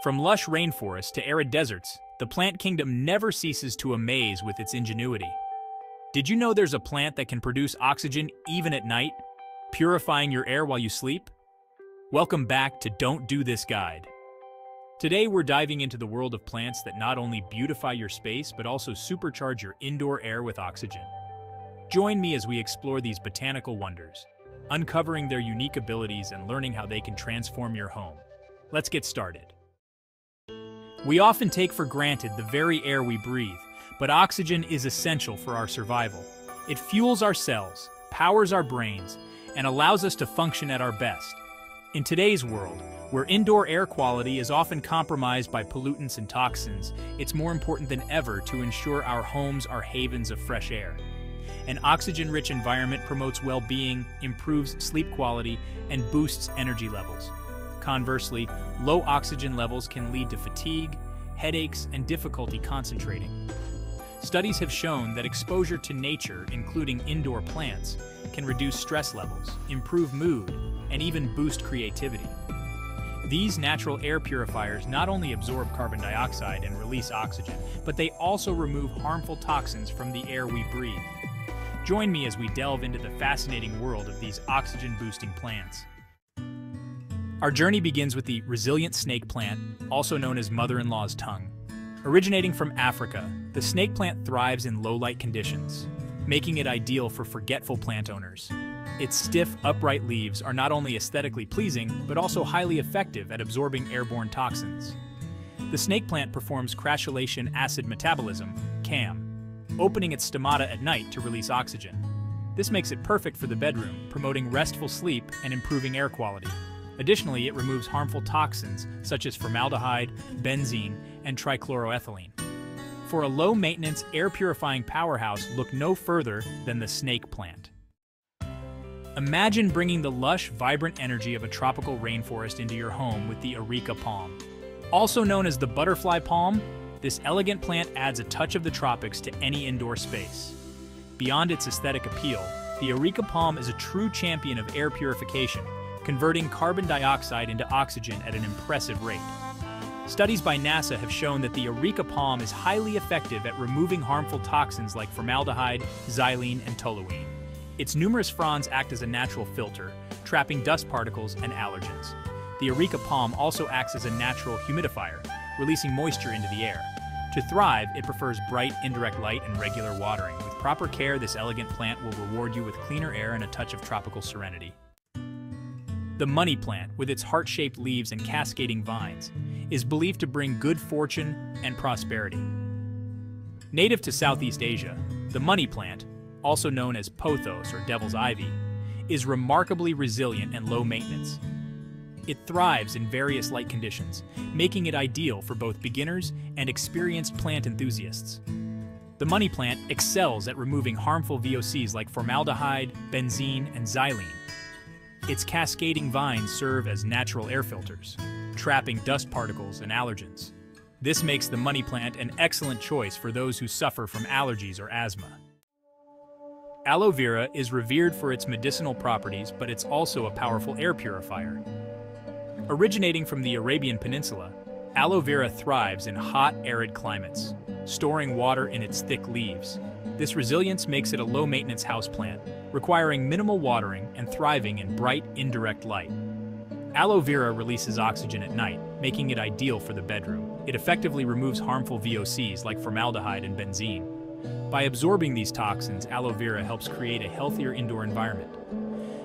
From lush rainforests to arid deserts, the plant kingdom never ceases to amaze with its ingenuity. Did you know there's a plant that can produce oxygen even at night, purifying your air while you sleep? Welcome back to Don't Do This Guide. Today we're diving into the world of plants that not only beautify your space but also supercharge your indoor air with oxygen. Join me as we explore these botanical wonders, uncovering their unique abilities and learning how they can transform your home. Let's get started. We often take for granted the very air we breathe, but oxygen is essential for our survival. It fuels our cells, powers our brains, and allows us to function at our best. In today's world, where indoor air quality is often compromised by pollutants and toxins, it's more important than ever to ensure our homes are havens of fresh air. An oxygen-rich environment promotes well-being, improves sleep quality, and boosts energy levels. Conversely, low oxygen levels can lead to fatigue, headaches, and difficulty concentrating. Studies have shown that exposure to nature, including indoor plants, can reduce stress levels, improve mood, and even boost creativity. These natural air purifiers not only absorb carbon dioxide and release oxygen, but they also remove harmful toxins from the air we breathe. Join me as we delve into the fascinating world of these oxygen-boosting plants. Our journey begins with the resilient snake plant, also known as mother-in-law's tongue. Originating from Africa, the snake plant thrives in low-light conditions, making it ideal for forgetful plant owners. Its stiff, upright leaves are not only aesthetically pleasing, but also highly effective at absorbing airborne toxins. The snake plant performs crassulation acid metabolism, CAM, opening its stomata at night to release oxygen. This makes it perfect for the bedroom, promoting restful sleep and improving air quality. Additionally, it removes harmful toxins such as formaldehyde, benzene, and trichloroethylene. For a low-maintenance, air-purifying powerhouse, look no further than the snake plant. Imagine bringing the lush, vibrant energy of a tropical rainforest into your home with the Areca Palm. Also known as the butterfly palm, this elegant plant adds a touch of the tropics to any indoor space. Beyond its aesthetic appeal, the Areca Palm is a true champion of air purification, converting carbon dioxide into oxygen at an impressive rate. Studies by NASA have shown that the Areca Palm is highly effective at removing harmful toxins like formaldehyde, xylene, and toluene. Its numerous fronds act as a natural filter, trapping dust particles and allergens. The Areca Palm also acts as a natural humidifier, releasing moisture into the air. To thrive, it prefers bright, indirect light and regular watering. With proper care, this elegant plant will reward you with cleaner air and a touch of tropical serenity. The money plant, with its heart-shaped leaves and cascading vines, is believed to bring good fortune and prosperity. Native to Southeast Asia, the money plant, also known as Pothos or devil's ivy, is remarkably resilient and low maintenance. It thrives in various light conditions, making it ideal for both beginners and experienced plant enthusiasts. The money plant excels at removing harmful VOCs like formaldehyde, benzene, and xylene. Its cascading vines serve as natural air filters, trapping dust particles and allergens. This makes the money plant an excellent choice for those who suffer from allergies or asthma. Aloe vera is revered for its medicinal properties, but it's also a powerful air purifier. Originating from the Arabian Peninsula, aloe vera thrives in hot, arid climates, storing water in its thick leaves. This resilience makes it a low-maintenance houseplant, requiring minimal watering and thriving in bright, indirect light. Aloe vera releases oxygen at night, making it ideal for the bedroom. It effectively removes harmful VOCs like formaldehyde and benzene. By absorbing these toxins, aloe vera helps create a healthier indoor environment.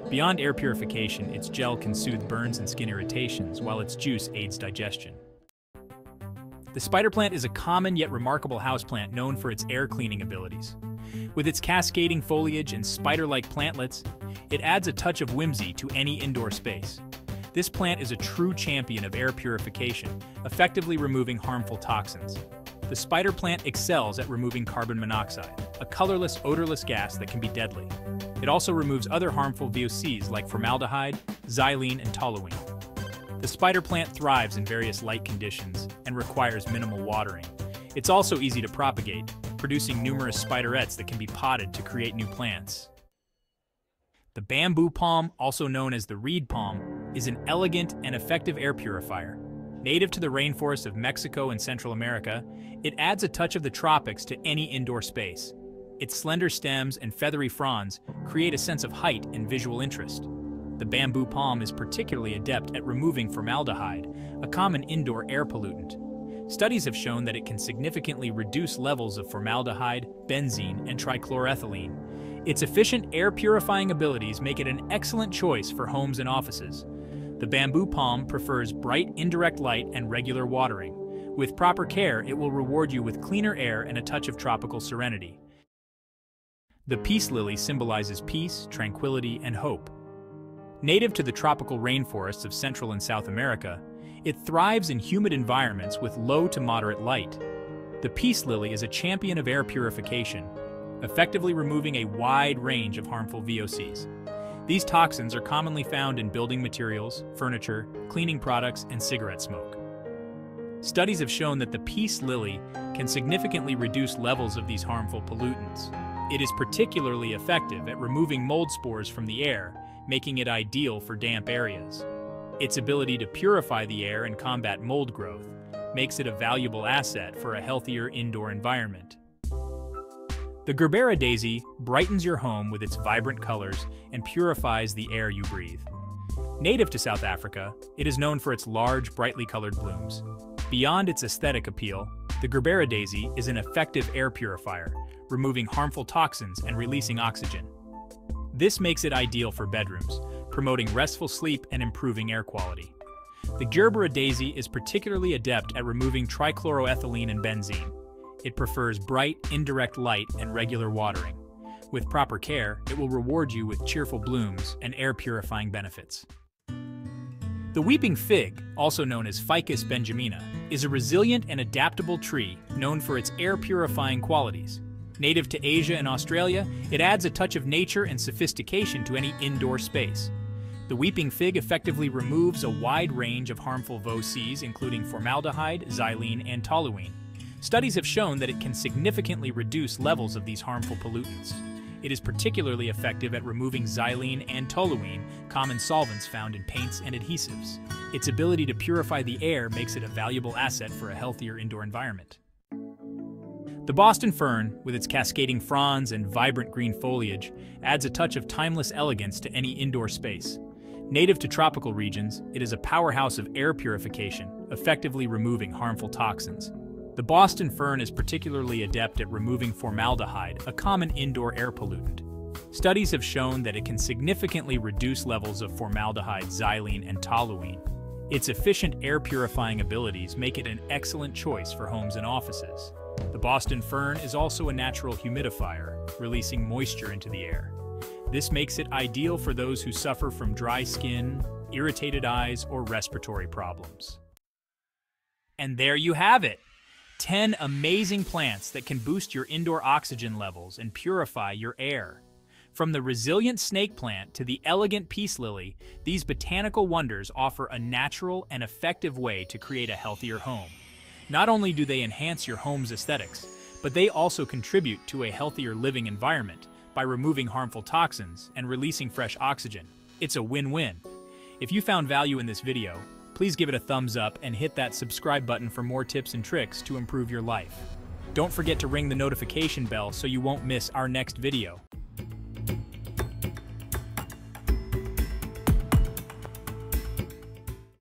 Beyond air purification, its gel can soothe burns and skin irritations, while its juice aids digestion. The spider plant is a common yet remarkable houseplant known for its air cleaning abilities. With its cascading foliage and spider-like plantlets, it adds a touch of whimsy to any indoor space. This plant is a true champion of air purification, effectively removing harmful toxins. The spider plant excels at removing carbon monoxide, a colorless, odorless gas that can be deadly. It also removes other harmful VOCs like formaldehyde, xylene, and toluene. The spider plant thrives in various light conditions and requires minimal watering. It's also easy to propagate, producing numerous spiderettes that can be potted to create new plants. The bamboo palm, also known as the reed palm, is an elegant and effective air purifier. Native to the rainforests of Mexico and Central America, it adds a touch of the tropics to any indoor space. Its slender stems and feathery fronds create a sense of height and visual interest. The bamboo palm is particularly adept at removing formaldehyde, a common indoor air pollutant. Studies have shown that it can significantly reduce levels of formaldehyde, benzene, and trichloroethylene. Its efficient air-purifying abilities make it an excellent choice for homes and offices. The bamboo palm prefers bright, indirect light and regular watering. With proper care, it will reward you with cleaner air and a touch of tropical serenity. The peace lily symbolizes peace, tranquility, and hope. Native to the tropical rainforests of Central and South America, it thrives in humid environments with low to moderate light. The peace lily is a champion of air purification, effectively removing a wide range of harmful VOCs. These toxins are commonly found in building materials, furniture, cleaning products, and cigarette smoke. Studies have shown that the peace lily can significantly reduce levels of these harmful pollutants. It is particularly effective at removing mold spores from the air, making it ideal for damp areas. Its ability to purify the air and combat mold growth makes it a valuable asset for a healthier indoor environment. The Gerbera Daisy brightens your home with its vibrant colors and purifies the air you breathe. Native to South Africa, it is known for its large, brightly colored blooms. Beyond its aesthetic appeal, the Gerbera Daisy is an effective air purifier, removing harmful toxins and releasing oxygen. This makes it ideal for bedrooms, promoting restful sleep and improving air quality. The Gerbera Daisy is particularly adept at removing trichloroethylene and benzene. It prefers bright, indirect light and regular watering. With proper care, it will reward you with cheerful blooms and air-purifying benefits. The weeping fig, also known as Ficus benjamina, is a resilient and adaptable tree known for its air-purifying qualities. Native to Asia and Australia, it adds a touch of nature and sophistication to any indoor space. The weeping fig effectively removes a wide range of harmful VOCs, including formaldehyde, xylene, and toluene. Studies have shown that it can significantly reduce levels of these harmful pollutants. It is particularly effective at removing xylene and toluene, common solvents found in paints and adhesives. Its ability to purify the air makes it a valuable asset for a healthier indoor environment. The Boston fern, with its cascading fronds and vibrant green foliage, adds a touch of timeless elegance to any indoor space. Native to tropical regions, it is a powerhouse of air purification, effectively removing harmful toxins. The Boston fern is particularly adept at removing formaldehyde, a common indoor air pollutant. Studies have shown that it can significantly reduce levels of formaldehyde, xylene, and toluene. Its efficient air-purifying abilities make it an excellent choice for homes and offices. The Boston fern is also a natural humidifier, releasing moisture into the air. This makes it ideal for those who suffer from dry skin, irritated eyes, or respiratory problems. And there you have it! 10 amazing plants that can boost your indoor oxygen levels and purify your air. From the resilient snake plant to the elegant peace lily, these botanical wonders offer a natural and effective way to create a healthier home. Not only do they enhance your home's aesthetics, but they also contribute to a healthier living environment by removing harmful toxins and releasing fresh oxygen. It's a win-win. If you found value in this video, please give it a thumbs up and hit that subscribe button for more tips and tricks to improve your life. Don't forget to ring the notification bell so you won't miss our next video.